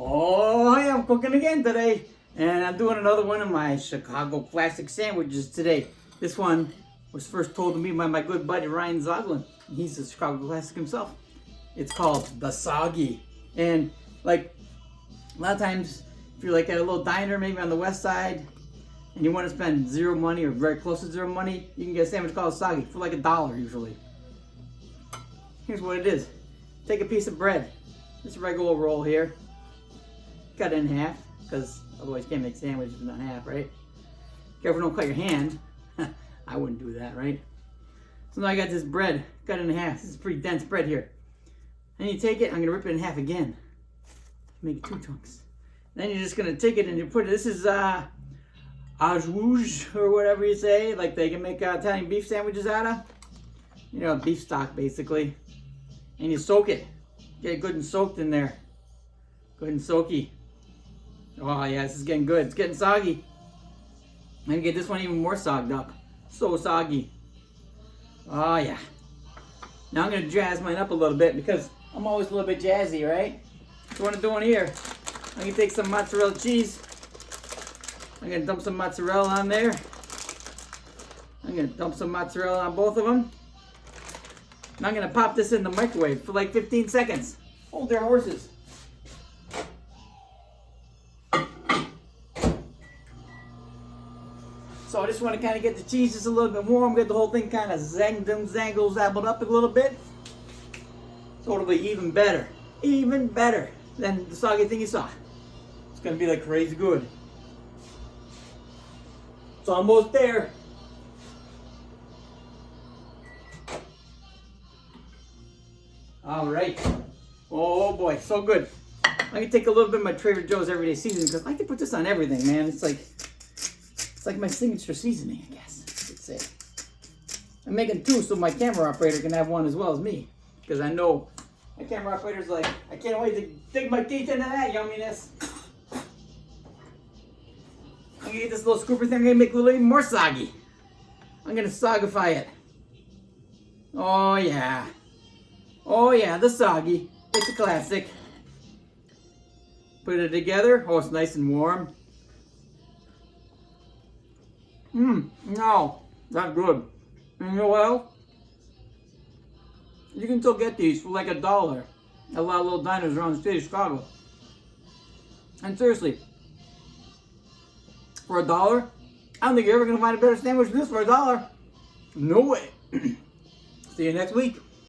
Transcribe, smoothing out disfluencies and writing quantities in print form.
Oh, hey, I'm cooking again today. And I'm doing another one of my Chicago classic sandwiches today. This one was first told to me by my good buddy Ryan Zoglin. He's a Chicago classic himself. It's called the Soggy. And like a lot of times, if you're like at a little diner maybe on the west side and you want to spend zero money or very close to zero money, you can get a sandwich called Soggy for like $1 usually. Here's what it is. Take a piece of bread, just a regular roll here. Cut it in half, because otherwise you can't make sandwiches if not half, right? Careful, don't cut your hand. I wouldn't do that, right? So now I got this bread cut in half. This is pretty dense bread here. Then you take it, I'm gonna rip it in half again. Make it 2 chunks. Then you're just gonna take it and you put it, this is au rouge, or whatever you say, like they can make Italian beef sandwiches out of. You know, beef stock basically. And you soak it. Get it good and soaked in there. Good and soaky. Oh yeah, this is getting good. It's getting soggy. I'm gonna get this one even more sogged up. So soggy. Oh yeah. Now I'm gonna jazz mine up a little bit because I'm always a little bit jazzy, right? So what I'm doing here, I'm gonna take some mozzarella cheese. I'm gonna dump some mozzarella on there. I'm gonna dump some mozzarella on both of them. And I'm gonna pop this in the microwave for like 15 seconds. Hold their horses. So I just want to kind of get the cheese just a little bit warm, get the whole thing kind of zangled up a little bit. So it'll be even better than the soggy thing you saw. It's going to be like crazy good. It's almost there. All right. Oh boy, so good. I can take a little bit of my Trader Joe's everyday seasoning because I like to put this on everything, man. It's like my signature seasoning, I guess you could say. I'm making 2 so my camera operator can have one as well as me. Because I know my camera operator's like, I can't wait to dig my teeth into that yumminess. I'm gonna get this little scooper thing, I'm gonna make it a little even more soggy. I'm gonna sogify it. Oh yeah. Oh yeah, the Soggy. It's a classic. Put it together. Oh, it's nice and warm. No, that's good. And you know what else? You can still get these for like $1 at a lot of little diners around the state of Chicago. And seriously, for $1, I don't think you're ever gonna find a better sandwich than this for $1. No way. See you next week.